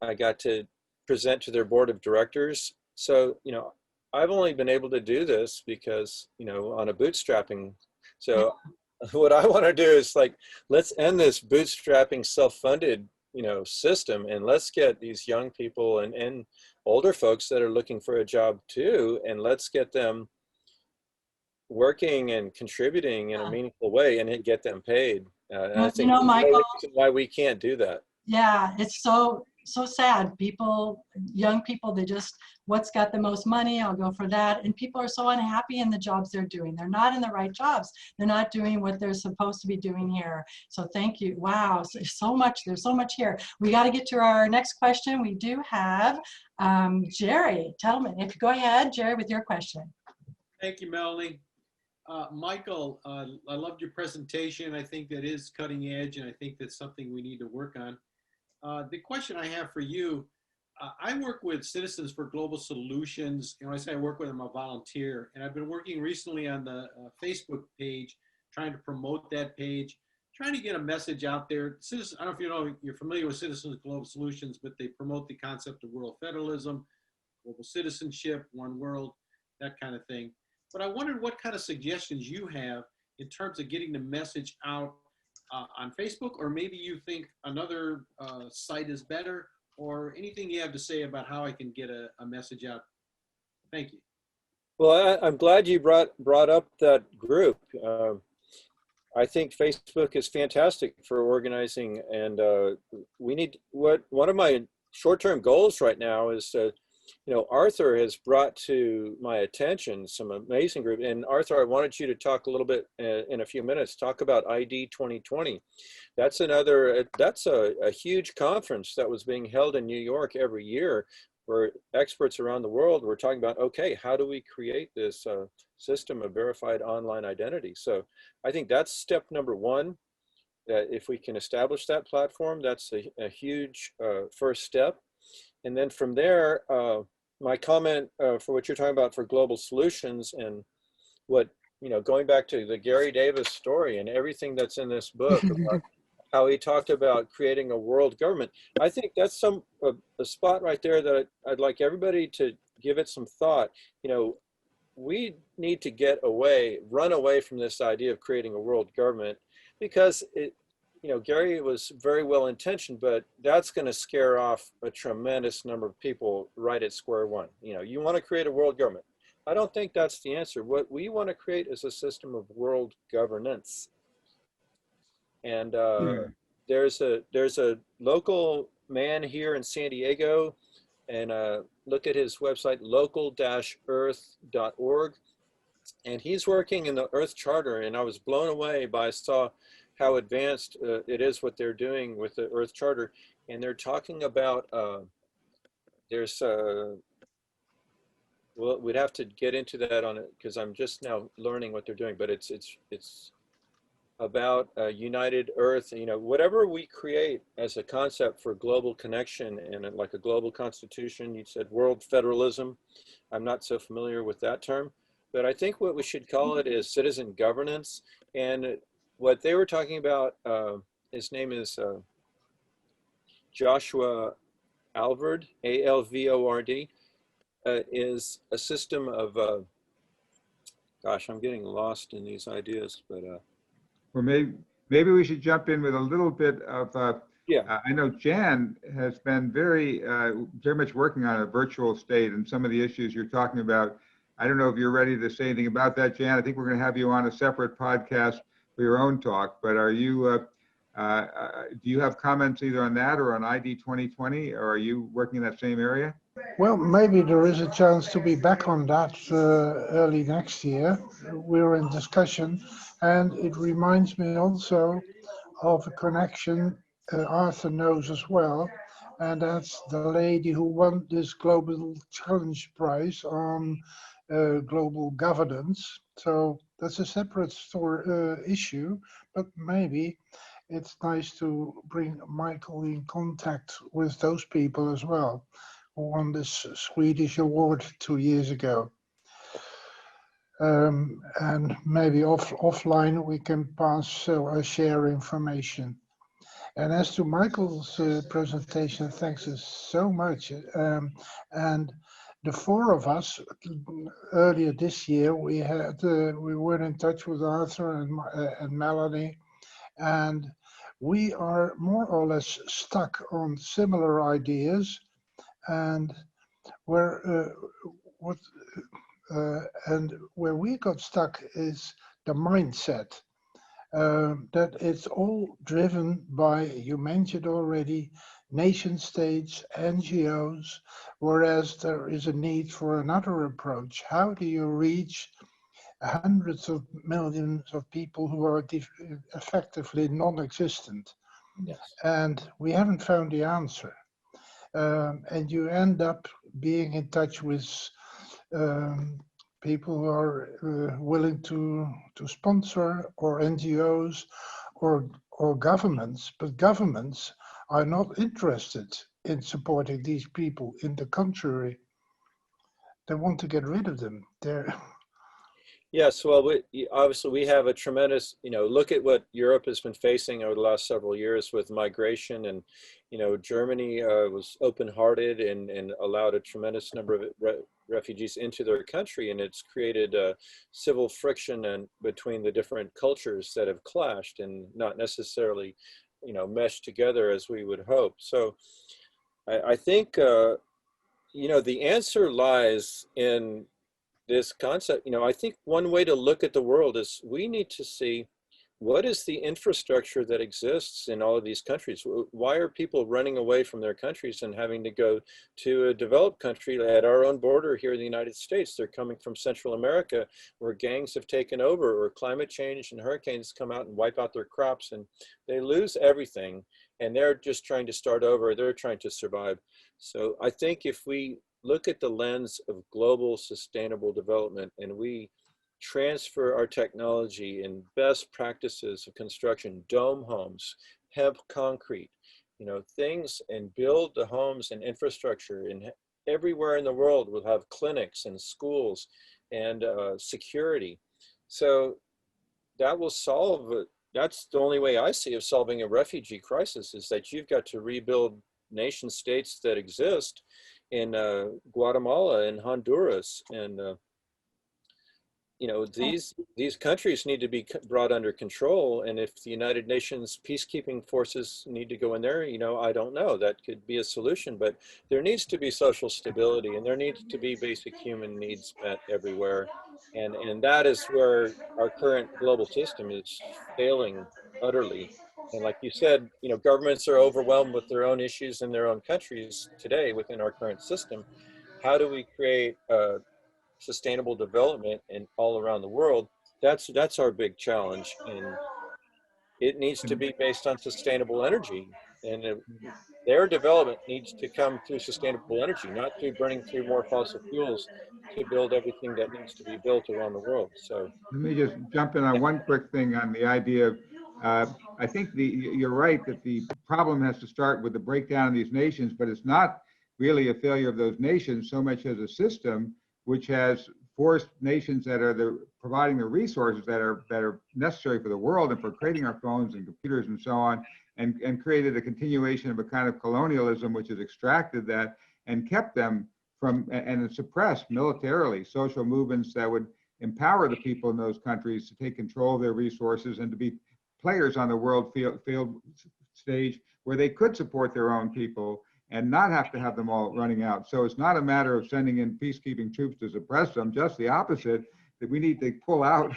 I got to present to their board of directors. So, you know, I've only been able to do this because, you know, on a bootstrapping. So what I want to do is like, let's end this bootstrapping self-funded, you know, system, and let's get these young people and older folks that are looking for a job too, and let's get them working and contributing in a meaningful way and get them paid. And I You think know, there's no Michael, reason why we can't do that. yeah, it's so sad. People, young people, they just, what's got the most money, I'll go for that. And people are so unhappy in the jobs they're doing. They're not in the right jobs. They're not doing what they're supposed to be doing here. So thank you. Wow, so much, there's so much here. We got to get to our next question. We do have Jerry Tellman. If you go ahead, Jerry, with your question. Thank you, Melanie. Michael, I loved your presentation. I think that is cutting edge, and I think that's something we need to work on. The question I have for you, I work with Citizens for Global Solutions. You know, I say I work with them, I'm a volunteer, and I've been working recently on the Facebook page, trying to promote that page, trying to get a message out there. I don't know if you know, you're familiar with Citizens for Global Solutions, but they promote the concept of world federalism, global citizenship, one world, that kind of thing. But I wondered what kind of suggestions you have in terms of getting the message out on Facebook, or maybe you think another site is better, or anything you have to say about how I can get a message out. Thank you. Well, I'm glad you brought up that group. I think Facebook is fantastic for organizing, and we need one of my short-term goals right now is you know, Arthur has brought to my attention some amazing group. And Arthur, I wanted you to talk a little bit in a few minutes, talk about ID 2020. That's a huge conference that was being held in New York every year, where experts around the world were talking about, okay, how do we create this system of verified online identity? So I think that's step number one. That if we can establish that platform, that's a huge first step. And then from there, my comment for what you're talking about for global solutions and what, you know, going back to the Gary Davis story and everything that's in this book about how he talked about creating a world government. I think that's a spot right there that I'd like everybody to give it some thought. You know, we need to run away from this idea of creating a world government, because you know, Gary was very well intentioned, but that's going to scare off a tremendous number of people right at square one. You know, you want to create a world government. I don't think that's the answer. What we want to create is a system of world governance. And there's a local man here in San Diego, and look at his website, local-earth.org. And he's working in the Earth Charter, and I was blown away saw how advanced it is what they're doing with the Earth Charter. And they're talking about, well, we'd have to get into that on it because I'm just now learning what they're doing, but it's about united Earth. You know, whatever we create as a concept for global connection and like a global constitution. You said world federalism. I'm not so familiar with that term, but I think what we should call it is citizen governance. And what they were talking about, his name is Joshua Alvord, A-L-V-O-R-D, is a system of Gosh, I'm getting lost in these ideas, but Or maybe we should jump in with a little bit of, yeah. I know Jan has been very much working on a virtual state and some of the issues you're talking about. I don't know if you're ready to say anything about that, Jan. I think we're going to have you on a separate podcast for your own talk, but are you, do you have comments either on that or on ID 2020, or are you working in that same area? Well, maybe there is a chance to be back on that early next year. We're in discussion, and it reminds me also of a connection Arthur knows as well, and that's the lady who won this Global Challenge Prize on global governance. So that's a separate issue, but maybe it's nice to bring Michael in contact with those people as well, who won this Swedish award 2 years ago. And maybe offline we can pass or share information. And as to Michael's presentation, thanks so much. And the four of us earlier this year, we were in touch with Arthur and Melanie, and we are more or less stuck on similar ideas. And where we got stuck is the mindset. That it's all driven by, you mentioned already, nation states, NGOs, whereas there is a need for another approach. How do you reach hundreds of millions of people who are effectively non-existent? Yes. And we haven't found the answer. And you end up being in touch with people who are willing to sponsor, or NGOs, or governments, but governments are not interested in supporting these people. In the contrary, they want to get rid of them. Yes, well, obviously we have a tremendous, look at what Europe has been facing over the last several years with migration, and, Germany was open-hearted and allowed a tremendous number of refugees into their country, and it's created civil friction between the different cultures that have clashed and not necessarily, meshed together as we would hope. So I think, the answer lies in this concept. I think one way to look at the world is we need to see what is the infrastructure that exists in all of these countries. Why are people running away from their countries and having to go to a developed country at our own border here in the United States? They're coming from Central America, where gangs have taken over, or climate change and hurricanes come out and wipe out their crops, and they lose everything, and they're just trying to start over. They're trying to survive. So I think if we look at the lens of global sustainable development, and we transfer our technology and best practices of construction, dome homes, hemp concrete, things, and build the homes and infrastructure, and everywhere in the world we'll have clinics and schools and security. So that will solve it. That's the only way I see of solving a refugee crisis, is that you've got to rebuild nation states that exist in Guatemala and Honduras, and these countries need to be brought under control. And if the United Nations peacekeeping forces need to go in there, I don't know, that could be a solution, but there needs to be social stability, and there needs to be basic human needs met everywhere. And that is where our current global system is failing utterly. And like you said, governments are overwhelmed with their own issues in their own countries today within our current system. How do we create sustainable development in all around the world? That's our big challenge, and it needs to be based on sustainable energy, and their development needs to come through sustainable energy, not through burning through more fossil fuels to build everything that needs to be built around the world. So Let me just jump in on one quick thing on the idea of, I think you're right that the problem has to start with the breakdown of these nations, but it's not really a failure of those nations so much as a system which has forced nations that are providing the resources that are necessary for the world and for creating our phones and computers and so on, and created a continuation of a kind of colonialism which has extracted that and kept them from, and suppressed militarily social movements that would empower the people in those countries to take control of their resources and to be players on the world field stage where they could support their own people and not have to have them all running out. So it's not a matter of sending in peacekeeping troops to suppress them, just the opposite, that we need to pull out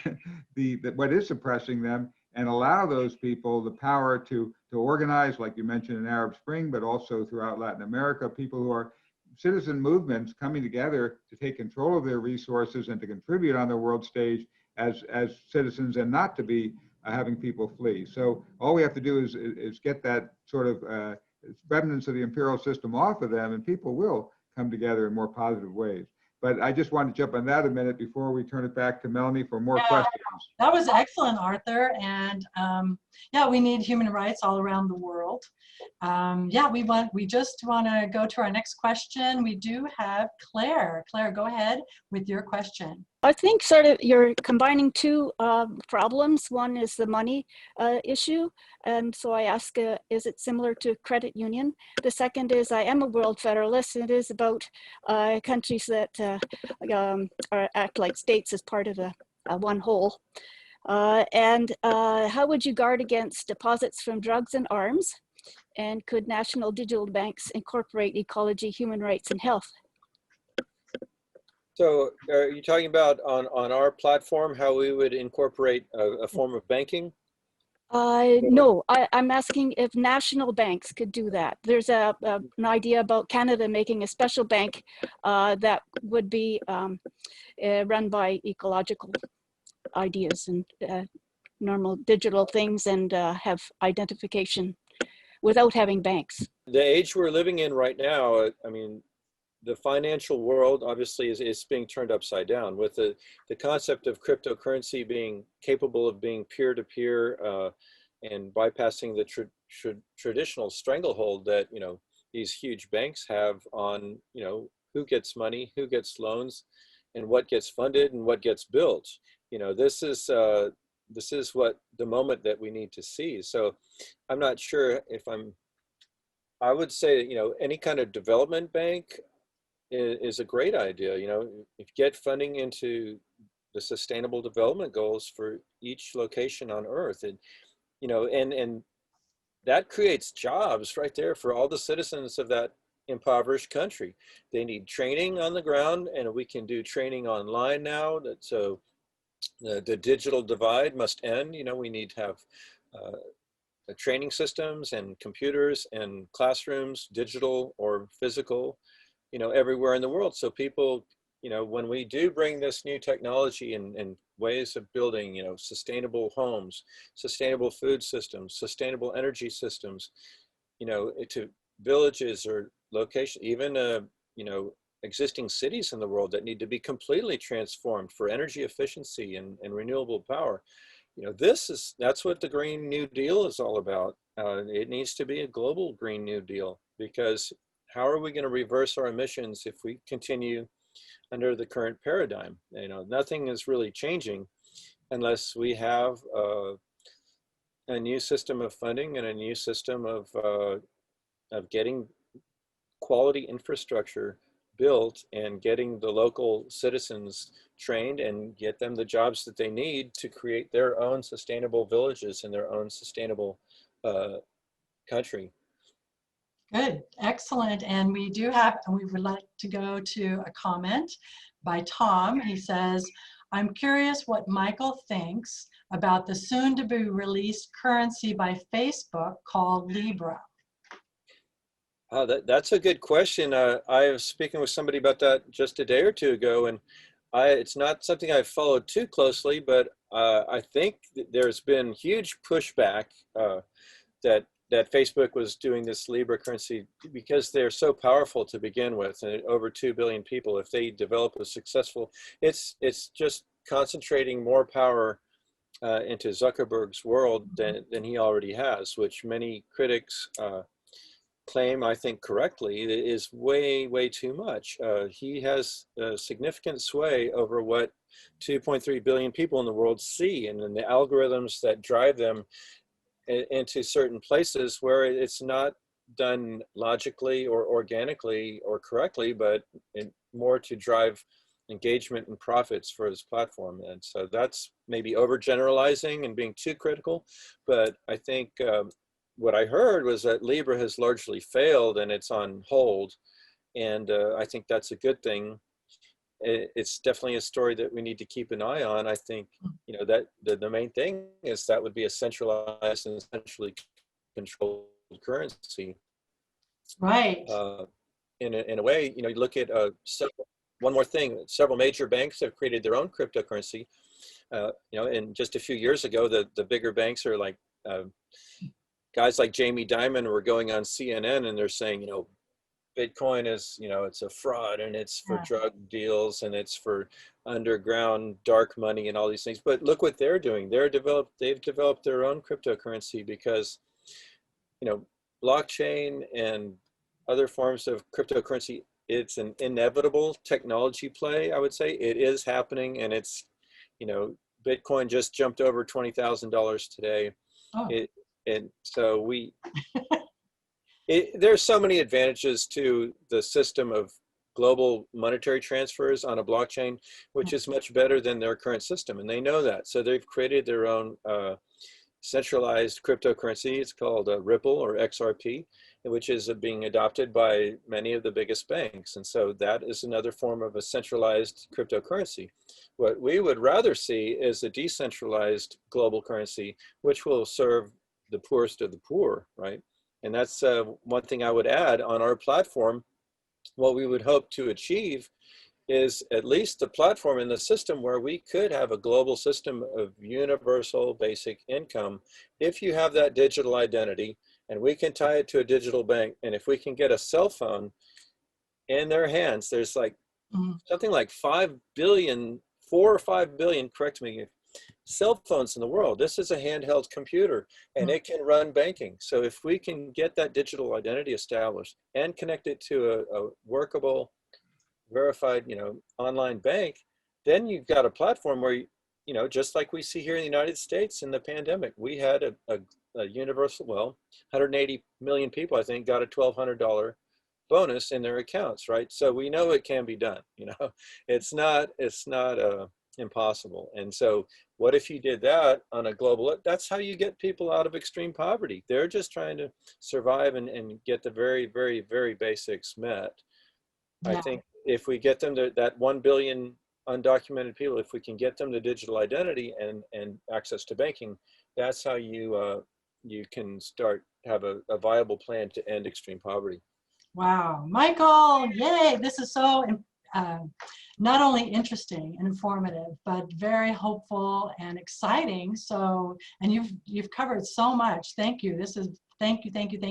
what is suppressing them and allow those people the power to organize, like you mentioned in Arab Spring, but also throughout Latin America, people who are citizen movements coming together to take control of their resources and to contribute on the world stage as citizens and not to be having people flee. So all we have to do is get that sort of remnants of the imperial system off of them, and people will come together in more positive ways. But I just want to jump on that a minute before we turn it back to Melanie for more questions. That was excellent, Arthur. And yeah, we need human rights all around the world. Yeah, we just want to go to our next question. We do have Claire. Claire, go ahead with your question. I think sort of you're combining two problems. One is the money issue. And so I ask, is it similar to credit union? The second is I am a world federalist, and it is about countries that act like states as part of a one whole. And how would you guard against deposits from drugs and arms? And could national digital banks incorporate ecology, human rights, and health? So are you talking about on our platform, how we would incorporate a form of banking? No, I'm asking if national banks could do that. There's an idea about Canada making a special bank that would be run by ecological ideas and normal digital things and have identification without having banks. The age we're living in right now, I mean, the financial world obviously is being turned upside down with the concept of cryptocurrency being capable of being peer-to-peer and bypassing the traditional stranglehold that, you know, these huge banks have on, you know, who gets money, who gets loans, and what gets funded and what gets built. You know, this is what the moment that we need to see. So I'm not sure if I would say, you know, any kind of development bank is a great idea. You know, if you get funding into the sustainable development goals for each location on Earth, and, you know, and that creates jobs right there for all the citizens of that impoverished country. They need training on the ground, and we can do training online now. So the digital divide must end. You know, we need to have training systems and computers and classrooms, digital or physical, you know, everywhere in the world. So people, you know, when we do bring this new technology and ways of building, you know, sustainable homes, sustainable food systems, sustainable energy systems, you know, to villages or locations, even, you know, existing cities in the world that need to be completely transformed for energy efficiency and renewable power. You know, that's what the Green New Deal is all about. It needs to be a global Green New Deal, because how are we going to reverse our emissions if we continue under the current paradigm? You know, nothing is really changing unless we have a new system of funding and a new system of getting quality infrastructure built and getting the local citizens trained and get them the jobs that they need to create their own sustainable villages and their own sustainable country. Good, excellent. And we would like to go to a comment by Tom. He says, I'm curious what Michael thinks about the soon to be released currency by Facebook called Libra. That's a good question. I was speaking with somebody about that just a day or two ago, and it's not something I've followed too closely, but I think there's been huge pushback that Facebook was doing this Libra currency because they're so powerful to begin with, and over 2 billion people. If they develop a successful, it's just concentrating more power into Zuckerberg's world than he already has, which many critics claim, I think correctly, is way too much. He has a significant sway over what 2.3 billion people in the world see, and then the algorithms that drive them into certain places where it's not done logically or organically or correctly, but more to drive engagement and profits for his platform. And so that's maybe overgeneralizing and being too critical, but I think what I heard was that Libra has largely failed and it's on hold. And I think that's a good thing. It's definitely a story that we need to keep an eye on. I think, you know, that the main thing is that would be a centralized and centrally controlled currency. Right. In a way, you know, you look at one more thing, several major banks have created their own cryptocurrency. You know, and just a few years ago, the bigger banks are like, guys like Jamie Dimon were going on CNN and they're saying, you know, Bitcoin is, you know, it's a fraud and it's for drug deals and it's for underground dark money and all these things. But look what they're doing. They've developed their own cryptocurrency because, you know, blockchain and other forms of cryptocurrency, it's an inevitable technology play, I would say. It is happening, and it's, you know, Bitcoin just jumped over $20,000 today. Oh. And so there's so many advantages to the system of global monetary transfers on a blockchain, which is much better than their current system. And they know that. So they've created their own centralized cryptocurrency. It's called Ripple or XRP, which is being adopted by many of the biggest banks. And so that is another form of a centralized cryptocurrency. What we would rather see is a decentralized global currency, which will serve the poorest of the poor, right? And that's one thing I would add on our platform. What we would hope to achieve is at least a platform in the system where we could have a global system of universal basic income if you have that digital identity, and we can tie it to a digital bank. And if we can get a cell phone in their hands, there's like something like 4 or 5 billion, correct me, cell phones in the world. This is a handheld computer and it can run banking. So if we can get that digital identity established and connect it to a workable, verified, you know, online bank, then you've got a platform where, you know, just like we see here in the United States in the pandemic, we had a universal, well, 180 million people, I think, got a $1,200 bonus in their accounts, right? So we know it can be done, you know, it's not impossible. And so what if you did that on a global, that's how you get people out of extreme poverty. They're just trying to survive and get the very, very, very basics met. Yeah. I think if we get them to that 1 billion undocumented people, if we can get them the digital identity and access to banking, that's how you can have a viable plan to end extreme poverty. Wow, Michael, yay, this is so not only interesting and informative, but very hopeful and exciting. So, and you've covered so much. Thank you. Thank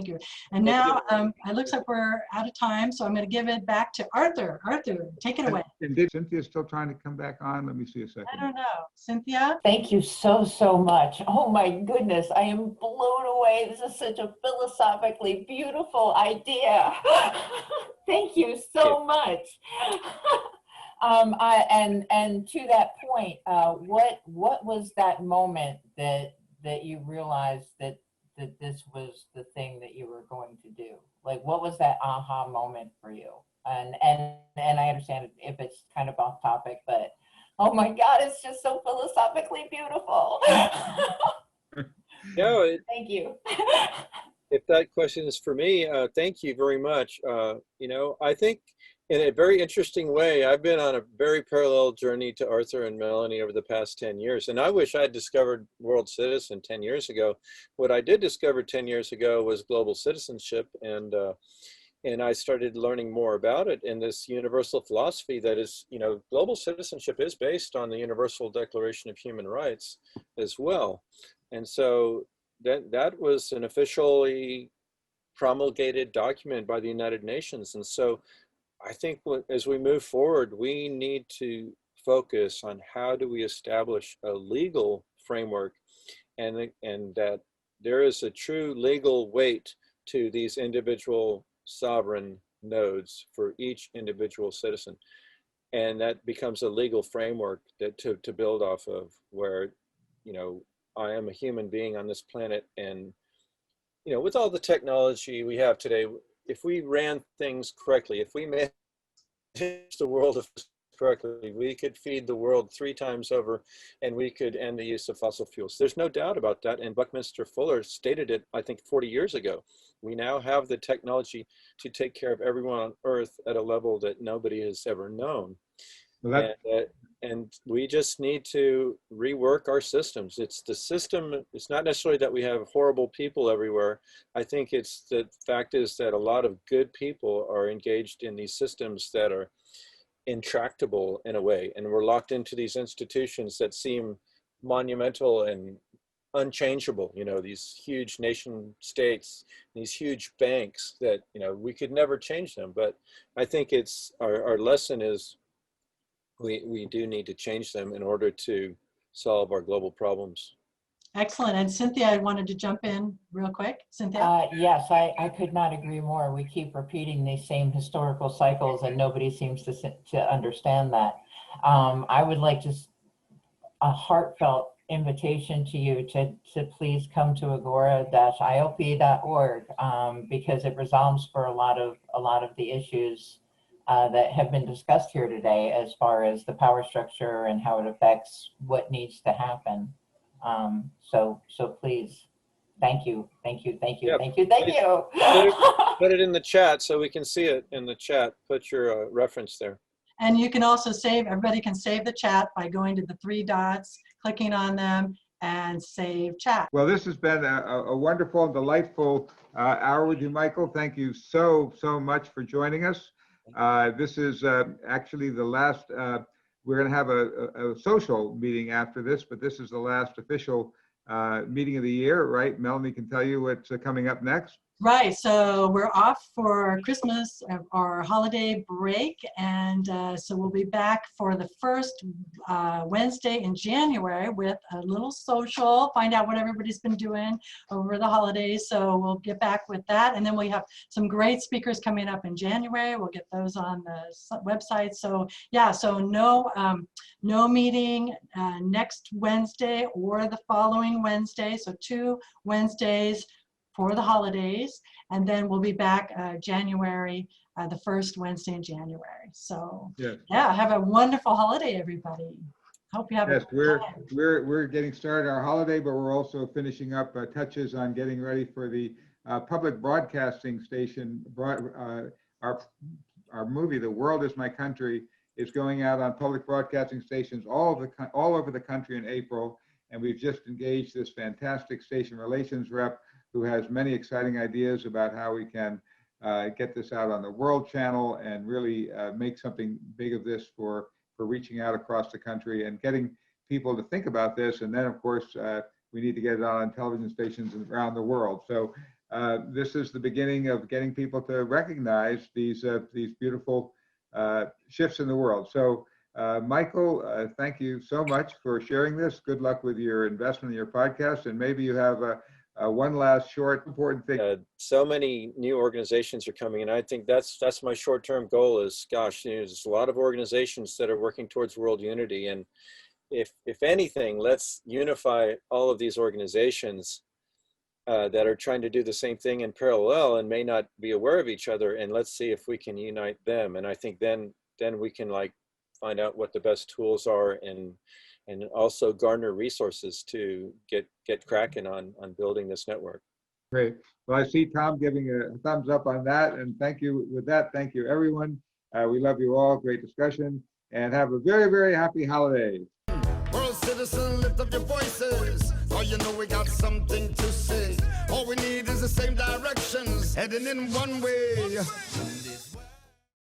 you. And now it looks like we're out of time, so I'm going to give it back to Arthur. Arthur, take it away. And did Cynthia still trying to come back on? Let me see a second. I don't know. Cynthia? Thank you so much. Oh my goodness, I am blown away. This is such a philosophically beautiful idea. Thank you so much. And to that point, what was that moment that you realized that this was the thing that you were going to do? Like, what was that aha moment for you? And I understand if it's kind of off topic, but oh my God, it's just so philosophically beautiful. No, thank you. If that question is for me, thank you very much. You know, I think in a very interesting way, I've been on a very parallel journey to Arthur and Melanie over the past 10 years. And I wish I had discovered World Citizen 10 years ago. What I did discover 10 years ago was Global Citizenship. And I started learning more about it in this universal philosophy that is, you know, global citizenship is based on the Universal Declaration of Human Rights as well. And so that was an officially promulgated document by the United Nations. And so I think as we move forward, we need to focus on how do we establish a legal framework and that there is a true legal weight to these individual sovereign nodes for each individual citizen. And that becomes a legal framework that to build off of, where, you know, I am a human being on this planet, and, you know, with all the technology we have today, if we ran things correctly, if we managed the world correctly, we could feed the world 3 times over, and we could end the use of fossil fuels. There's no doubt about that. And Buckminster Fuller stated it, I think, 40 years ago. We now have the technology to take care of everyone on Earth at a level that nobody has ever known. Well, and we just need to rework our systems. It's the system. It's not necessarily that we have horrible people everywhere. I think it's the fact is that a lot of good people are engaged in these systems that are intractable in a way. And we're locked into these institutions that seem monumental and unchangeable, you know, these huge nation states, these huge banks that, you know, we could never change them. But I think it's our lesson is we do need to change them in order to solve our global problems. Excellent. And Cynthia, I wanted to jump in real quick. Cynthia? Yes, I could not agree more. We keep repeating these same historical cycles and nobody seems to understand that. I would like just a heartfelt invitation to you to please come to agora-iop.org because it resolves for a lot of the issues that have been discussed here today as far as the power structure and how it affects what needs to happen. So please, thank you. Put it in the chat so we can see it in the chat. Put your reference there. And you can also everybody can save the chat by going to the 3 dots, clicking on them, and save chat. Well, this has been a wonderful and delightful hour with you, Michael. Thank you so much for joining us. This is actually the last, we're going to have a social meeting after this, but this is the last official meeting of the year, right? Melanie can tell you what's coming up next. Right, so we're off for Christmas, our holiday break, and so we'll be back for the first Wednesday in January with a little social, find out what everybody's been doing over the holidays. So we'll get back with that, and then we have some great speakers coming up in January. We'll get those on the website. So yeah, so no meeting next Wednesday or the following Wednesday, so 2 Wednesdays for the holidays, and then we'll be back January, the first Wednesday in January. So yeah, have a wonderful holiday, everybody. Hope you have a good time. We're getting started our holiday, but we're also finishing up touches on getting ready for the public broadcasting station. Our movie, The World Is My Country, is going out on public broadcasting stations all over the country in April, and we've just engaged this fantastic station relations rep who has many exciting ideas about how we can get this out on the World Channel and really make something big of this for reaching out across the country and getting people to think about this. And then, of course, we need to get it out on television stations around the world. So this is the beginning of getting people to recognize these beautiful shifts in the world. So Michael, thank you so much for sharing this. Good luck with your investment in your podcast, and maybe you have one last short important thing. So many new organizations are coming, and I think that's my short-term goal is, gosh, there's a lot of organizations that are working towards world unity, and if anything, let's unify all of these organizations that are trying to do the same thing in parallel and may not be aware of each other, and let's see if we can unite them. And I think then we can find out what the best tools are and also garner resources to get cracking on building this network. Great. Well, I see Tom giving a thumbs up on that, and thank you. With that, thank you, everyone. We love you all. Great discussion, and have a very, very happy holidays. World citizen, lift up your voices. Oh, you know we got something to say. All we need is the same directions, heading in one way.